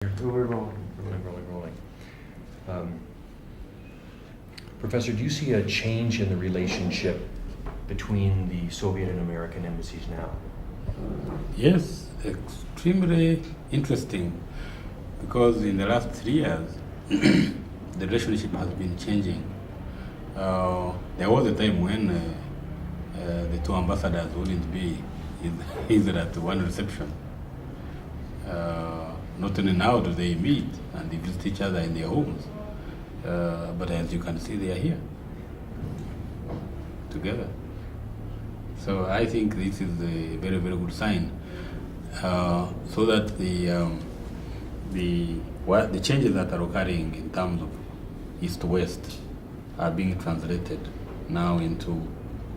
We're rolling. Um, Professor, do you see a change in the relationship between the Soviet and American embassies now? Yes, extremely interesting, because in the last 3 years, the relationship has been changing. There was a time when the two ambassadors wouldn't be either at one reception. Not only now do they meet and they visit each other in their homes, but as you can see, they are here together. So I think this is a very, very good sign, so that the changes that are occurring in terms of East-West are being translated now into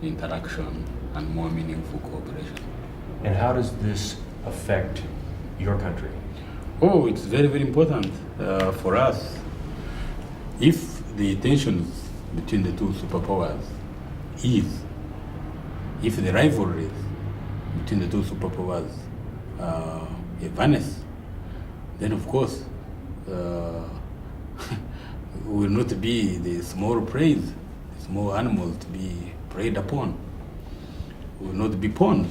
interaction and more meaningful cooperation. And how does this affect your country? Oh, it's very, very important for us. If the tensions between the two superpowers ease, if the rivalries between the two superpowers vanish, then of course will not be the small prey, the small animals to be preyed upon. Will not be pawns,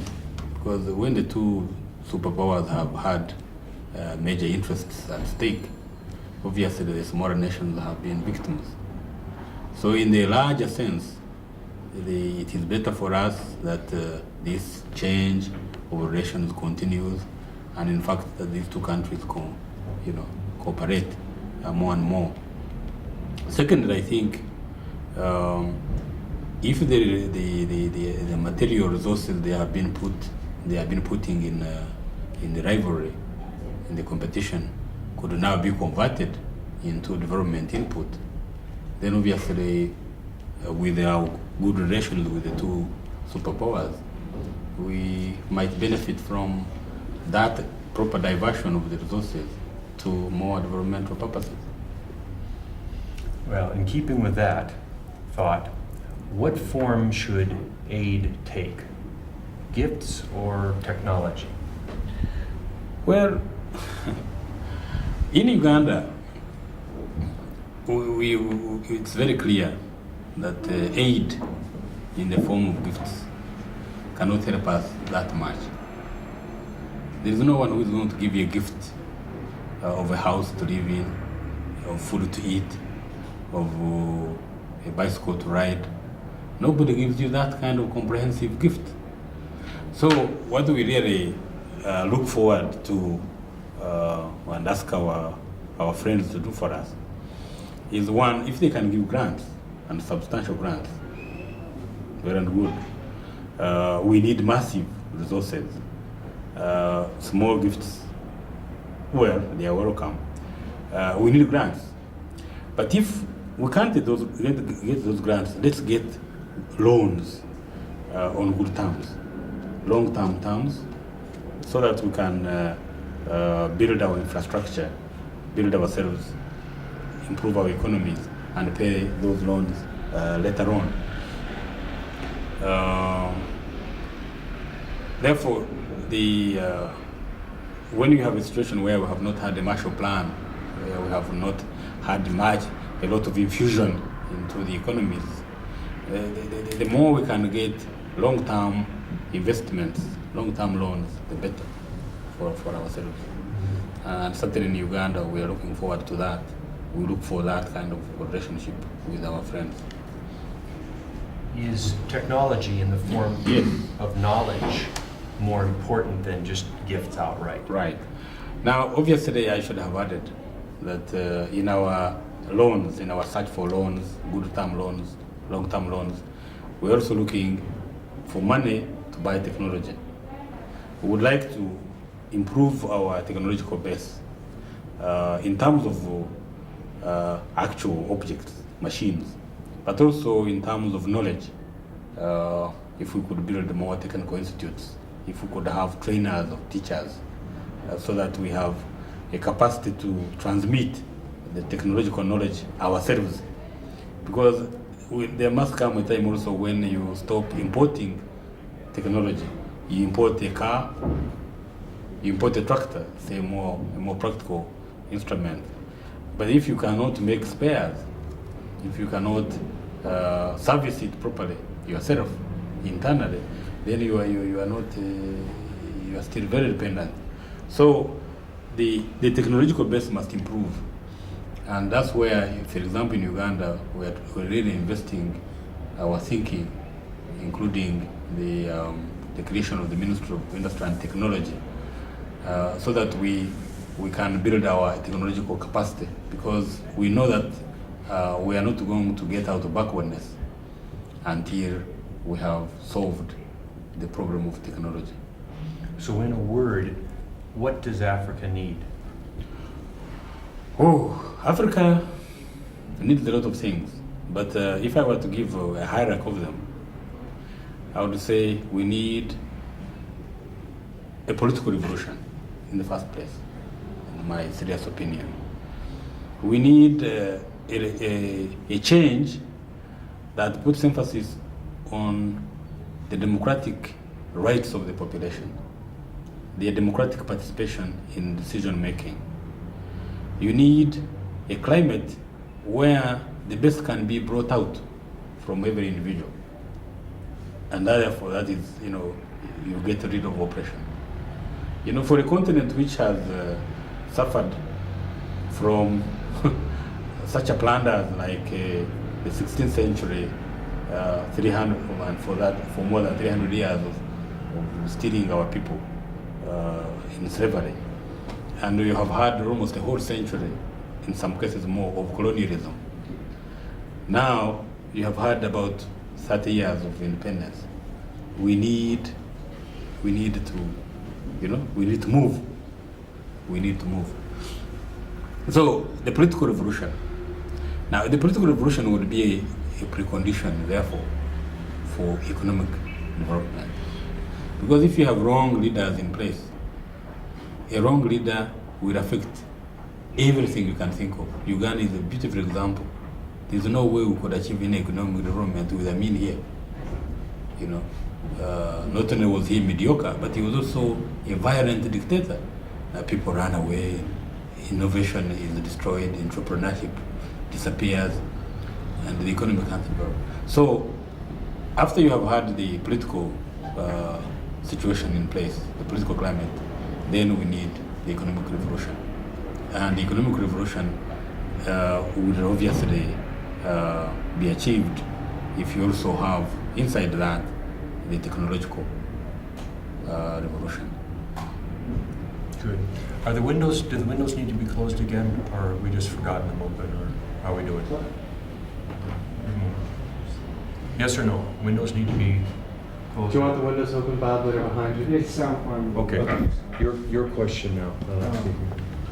because when the two superpowers have had major interests at stake, obviously the smaller nations have been victims. So in the larger sense, it is better for us that this change of relations continues, and in fact that these two countries cooperate more and more. Second, I think if the material resources they have been putting in the rivalry, in the competition, could now be converted into development input, then obviously with our good relations with the two superpowers, we might benefit from that proper diversion of the resources to more developmental purposes. Well, in keeping with that thought, what form should aid take? Gifts or technology? Well, in Uganda, it's very clear that aid in the form of gifts cannot help us that much. There is no one who is going to give you a gift of a house to live in, of food to eat, of a bicycle to ride. Nobody gives you that kind of comprehensive gift. So what do we really look forward to and ask our friends to do for us is, one, if they can give grants and substantial grants, very good. We need massive resources. Small gifts, well, they are welcome. We need grants. But if we can't get those grants, let's get loans on good terms, long-term terms, so that we can build our infrastructure, build ourselves, improve our economies, and pay those loans later on. Therefore, when you have a situation where we have not had a Marshall Plan, where we have not had a lot of infusion into the economies, the more we can get long-term investments, long-term loans, the better for ourselves. And certainly in Uganda, we are looking forward to that. We look for that kind of relationship with our friends. Is technology in the form of knowledge more important than just gifts outright? Right. Now, obviously, I should have added that in our loans, in our search for loans, good-term loans, long-term loans, we're also looking for money to buy technology. We would like to improve our technological base in terms of actual objects, machines, but also in terms of knowledge. If we could build more technical institutes, if we could have trainers of teachers, so that we have a capacity to transmit the technological knowledge ourselves. Because there must come a time also when you stop importing technology. You import a car, you import a tractor, say a more practical instruments. But if you cannot make spares, if you cannot service it properly yourself internally, then you are not you are still very dependent. So the technological base must improve, and that's where, for example, in Uganda, we're really investing our thinking, including the creation of the Ministry of Industry and Technology, so that we can build our technological capacity, because we know that we are not going to get out of backwardness until we have solved the problem of technology. So in a word, what does Africa need? Oh, Africa needs a lot of things, but if I were to give a hierarchy of them, I would say we need a political revolution in the first place, in my serious opinion. We need a change that puts emphasis on the democratic rights of the population, their democratic participation in decision making. You need a climate where the best can be brought out from every individual, and therefore that is, you get rid of oppression. For a continent which has suffered from such a plunder like the 16th century, 300, and for more than 300 years of stealing our people in slavery, and we have had almost a whole century, in some cases more, of colonialism. Now you have had about 30 years of independence. We need to move. We need to move. So the political revolution. Now the political revolution would be a precondition, therefore, for economic development. Because if you have wrong leaders in place, a wrong leader will affect everything you can think of. Uganda is a beautiful example. There's no way we could achieve any economic development with Amin here. Not only was he mediocre, but he was also a violent dictator. People run away, innovation is destroyed, entrepreneurship disappears, and the economy can't develop. So, after you have had the political situation in place, the political climate, then we need the economic revolution. And the economic revolution will obviously be achieved if you also have inside that the technological revolution. Good. Do the windows need to be closed again, or we just forgotten them open, or how are we doing? Yes or no? Windows need to be closed? Do you want the windows open, Bob, that are behind you? It's sound. Okay. Your question now.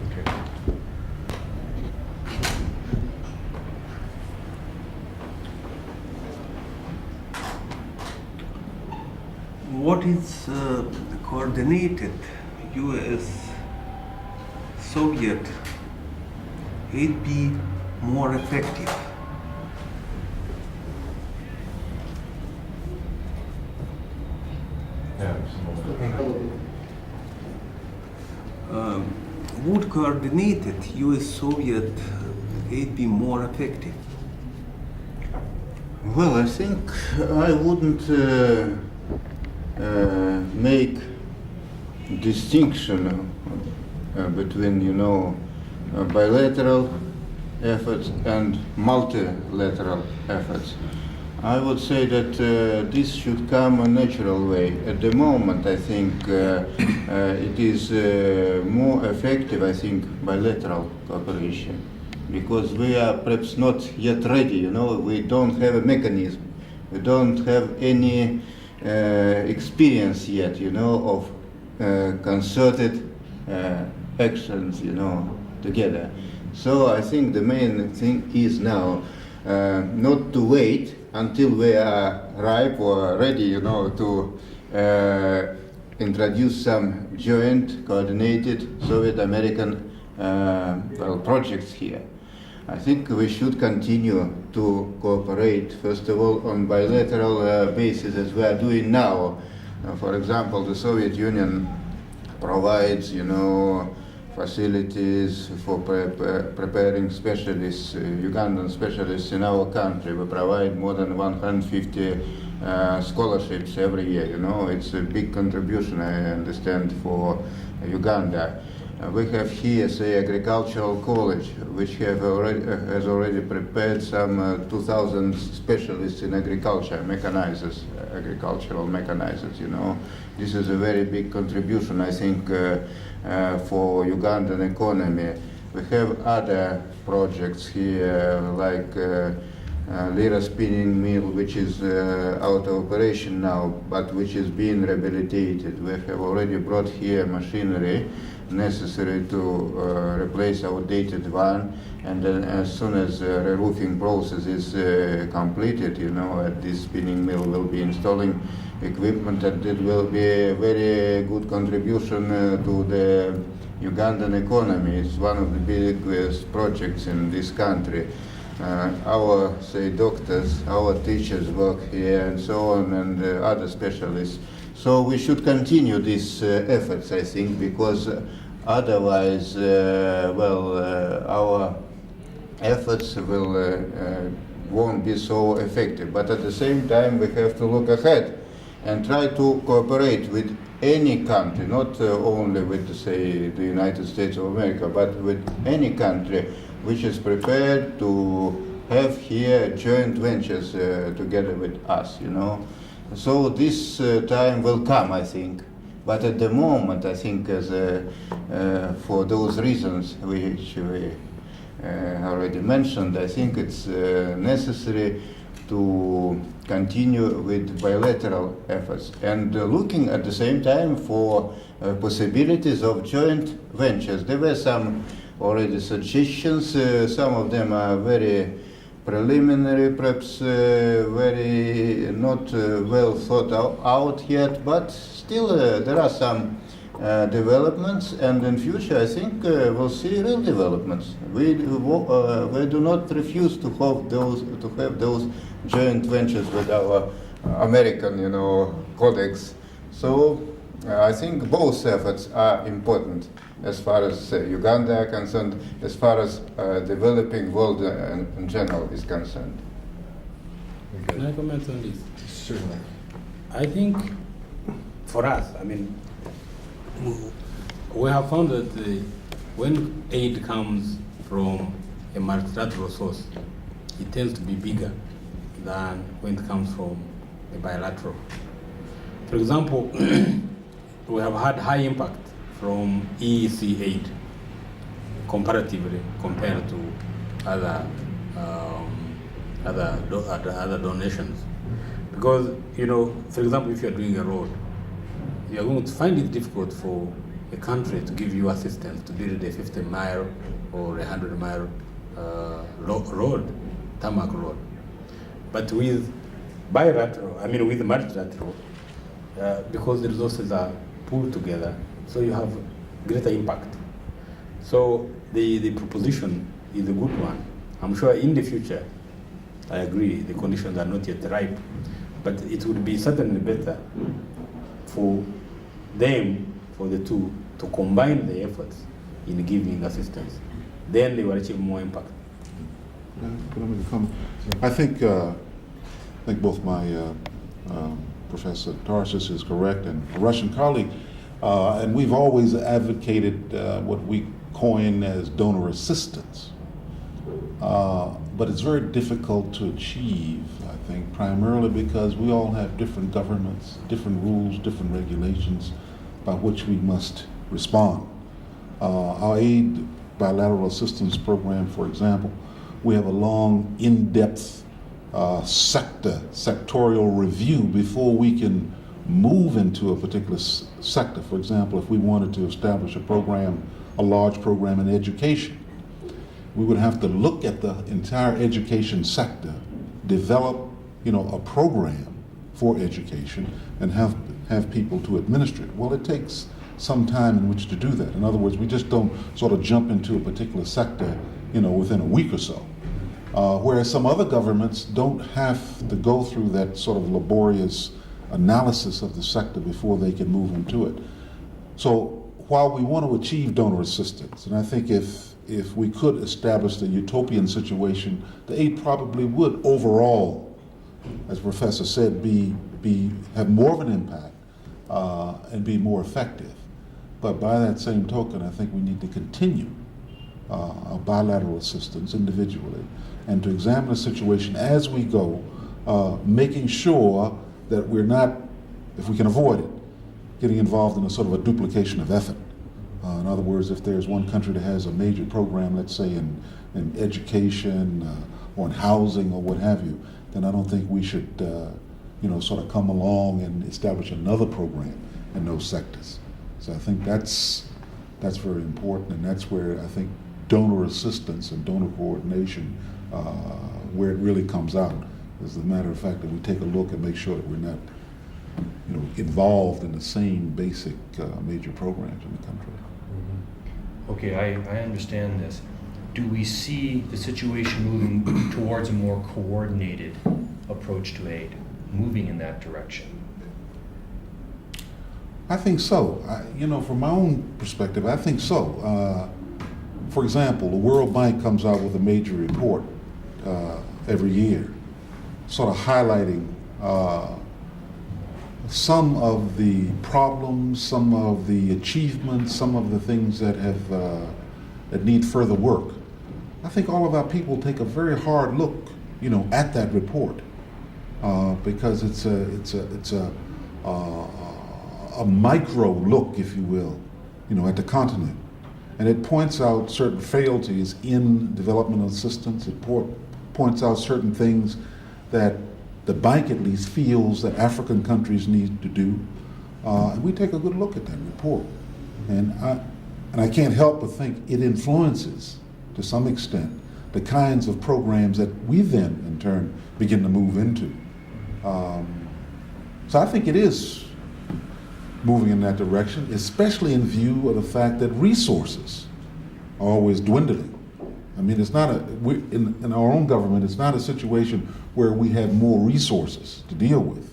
Okay. What is coordinated U.S. Soviet aid be more effective? Would coordinated U.S. Soviet aid be more effective? Well, I think I wouldn't make distinction between, bilateral efforts and multilateral efforts. I would say that this should come a natural way. At the moment, I think it is more effective, bilateral cooperation, because we are perhaps not yet ready, we don't have a mechanism, we don't have any experience yet, of concerted actions, together. So I think the main thing is now not to wait until we are ripe or ready, to introduce some joint, coordinated Soviet-American projects here. I think we should continue to cooperate, first of all, on bilateral basis, as we are doing now. For example, the Soviet Union provides, facilities for preparing specialists, Ugandan specialists in our country. We provide more than 150 scholarships every year. You know, it's a big contribution, I understand, for Uganda. We have here, say, agricultural college, which has already prepared some 2,000 specialists in agriculture, mechanizers, agricultural mechanizers. You know, this is a very big contribution, I think, for Ugandan economy. We have other projects here, like Lira spinning mill, which is out of operation now, but which is being rehabilitated. We have already brought here machinery necessary to replace outdated one, and then as soon as the reroofing process is completed, you know, at this spinning mill will be installing equipment, and it will be a very good contribution to the Ugandan economy. It's one of the biggest projects in this country. Our, say, doctors, our teachers work here, and so on, and other specialists. So we should continue these efforts, I think, because otherwise, our efforts won't be so effective. But at the same time, we have to look ahead and try to cooperate with any country, not only with, say, the United States of America, but with any country which is prepared to have here joint ventures together with us, you know. So this time will come, I think. But at the moment, I think, for those reasons which we already mentioned, I think it's necessary to continue with bilateral efforts and looking at the same time for possibilities of joint ventures. There were some already suggestions. Some of them are very preliminary, perhaps very not well thought out yet, but still there are some developments, and in future I think we'll see real developments. We do not refuse to have those joint ventures with our American, you know, colleagues. So I think both efforts are important as far as Uganda are concerned, as far as developing world in general is concerned. Can I comment on this? Certainly. I think for us, I mean, we have found that when aid comes from a multilateral source, it tends to be bigger than when it comes from a bilateral. For example, we have had high impact from EEC aid comparatively compared to other donations, because, you know, for example, if you are doing a road, you are going to find it difficult for a country to give you assistance to build a 50-mile or 100-mile road, tarmac road. But with bilateral, I mean with multilateral, because the resources are pulled together, so you have greater impact. So the proposition is a good one. I'm sure in the future, I agree, the conditions are not yet ripe, but it would be certainly better for them, for the two, to combine the efforts in giving assistance. Then they will achieve more impact. Can I make a comment? I think both my Professor Tarsis is correct, and a Russian colleague, and we've always advocated what we coin as donor assistance. But it's very difficult to achieve, I think, primarily because we all have different governments, different rules, different regulations by which we must respond. Our aid bilateral assistance program, for example, we have a long, in-depth sectorial review before we can move into a particular sector. For example, if we wanted to establish a program, a large program in education, we would have to look at the entire education sector, develop, a program for education, and have people to administer it. Well, it takes some time in which to do that. In other words, we just don't sort of jump into a particular sector, within a week or so. Whereas some other governments don't have to go through that sort of laborious analysis of the sector before they can move into it. So while we want to achieve donor assistance, and I think if we could establish the utopian situation, the aid probably would overall, as Professor said, have more of an impact and be more effective. But by that same token, I think we need to continue our bilateral assistance individually and to examine the situation as we go, making sure that we're not, if we can avoid it, getting involved in a sort of a duplication of effort. In other words, if there's one country that has a major program, let's say in education or in housing or what have you, then I don't think we should sort of come along and establish another program in those sectors. So I think that's very important, and that's where I think donor assistance and donor coordination, where it really comes out, is the matter of fact that we take a look and make sure that we're not involved in the same basic major programs in the country. Okay, I understand this. Do we see the situation moving towards a more coordinated approach to aid, moving in that direction? I think so. From my own perspective, I think so. For example, the World Bank comes out with a major report every year, sort of highlighting some of the problems, some of the achievements, some of the things that that need further work. I think all of our people take a very hard look, at that report because it's a micro look, if you will, at the continent, and it points out certain frailties in developmental assistance. It points out certain things that the bank at least feels that African countries need to do, and we take a good look at that report. And I can't help but think it influences, to some extent, the kinds of programs that we then, in turn, begin to move into. So I think it is moving in that direction, especially in view of the fact that resources are always dwindling. I mean, it's not in our own government, it's not a situation where we have more resources to deal with.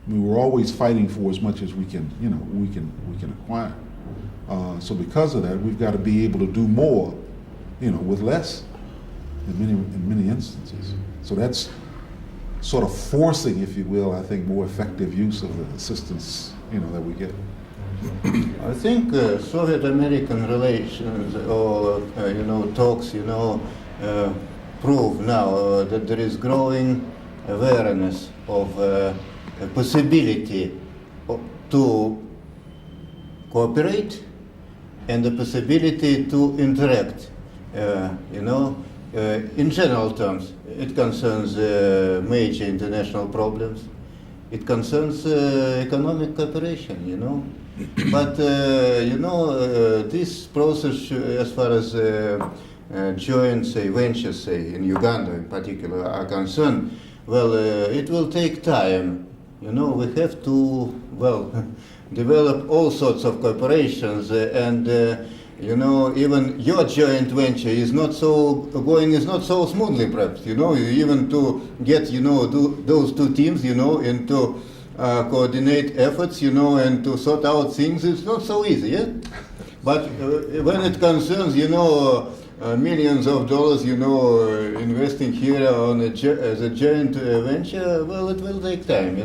I mean, we're always fighting for as much as we can, we can acquire. So because of that, we've got to be able to do more, with less in many instances. So that's sort of forcing, if you will, I think, more effective use of the assistance, that we get. I think Soviet-American relations or talks prove now that there is growing awareness of a possibility to cooperate and the possibility to interact. In general terms, it concerns major international problems. It concerns economic cooperation, But, this process, as far as joint, ventures, in Uganda in particular, are concerned, well, it will take time. We have to, develop all sorts of cooperations and, even your joint venture is not so smoothly, perhaps, even to get, those two teams, and to coordinate efforts, and to sort out things, it's not so easy, yeah? But when it concerns, millions of dollars, investing here on as a joint venture, well, it will take time,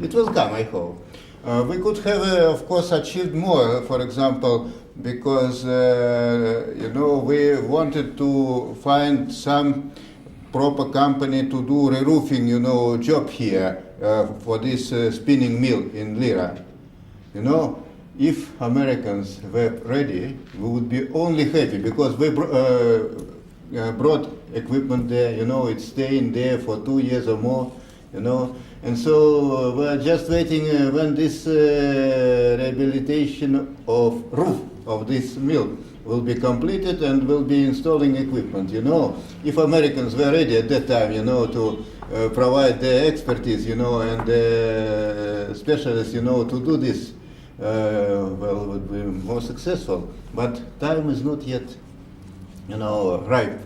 It will come, I hope. We could have, of course, achieved more, for example, because, we wanted to find some proper company to do re-roofing, job here for this spinning mill in Lira. If Americans were ready, we would be only happy because we brought equipment there, it's staying there for 2 years or more, And so we're just waiting when this rehabilitation of roof of this mill will be completed and will be installing equipment. If Americans were ready at that time, to provide their expertise, and specialists, to do this, would be more successful. But time is not yet, ripe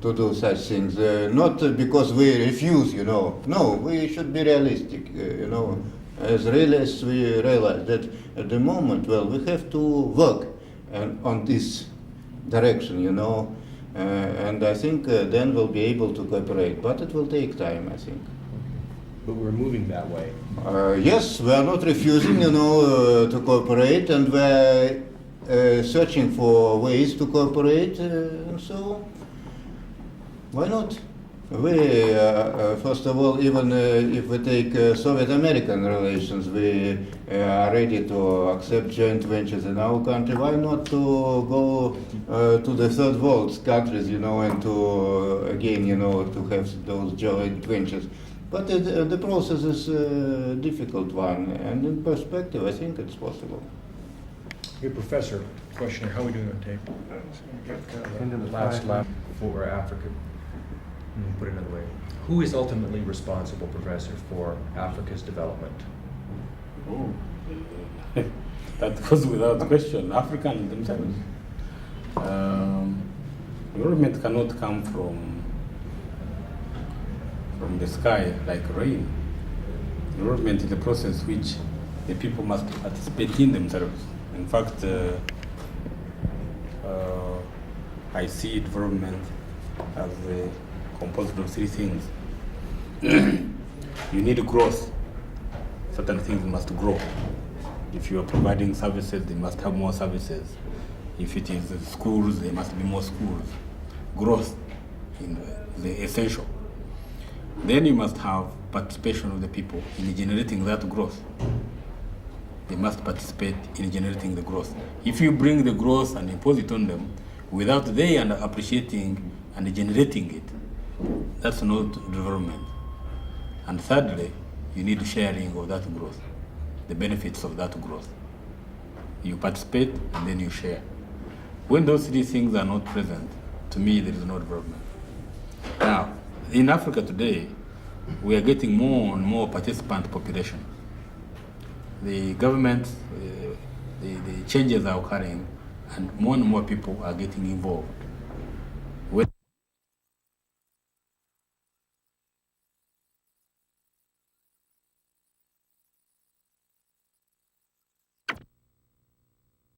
to do such things. Not because we refuse, no, we should be realistic, as realists, we realize that at the moment, well, we have to work on this direction, you know, and I think then we'll be able to cooperate, but it will take time, I think. But we're moving that way. Yes, we are not refusing, you know, to cooperate, and we're searching for ways to cooperate, and so why not? We, first of all, even if we take Soviet-American relations, we are ready to accept joint ventures in our country. Why not to go to the third world countries, you know, and to, again, you know, to have those joint ventures? But the process is a difficult one, and in perspective, I think it's possible. Hey, Professor, question here, how are we doing on tape? End of the Last time. lap for Africa. Put it another way. Who is ultimately responsible, Professor, for Africa's development? Oh. That goes without question. Africans themselves. Development cannot come from the sky like rain. Development is a process which the people must participate in themselves. In fact, I see development as composed of three things. You need growth. Certain things must grow. If you are providing services, they must have more services. If it is schools, there must be more schools. Growth in the essential. Then you must have participation of the people in generating that growth. They must participate in generating the growth. If you bring the growth and impose it on them without they appreciating and generating it, that's not development. And thirdly, you need sharing of that growth, the benefits of that growth. You participate and then you share. When those three things are not present, to me, there is no development. Now, in Africa today, we are getting more and more participant population. The government, the changes are occurring, and more people are getting involved.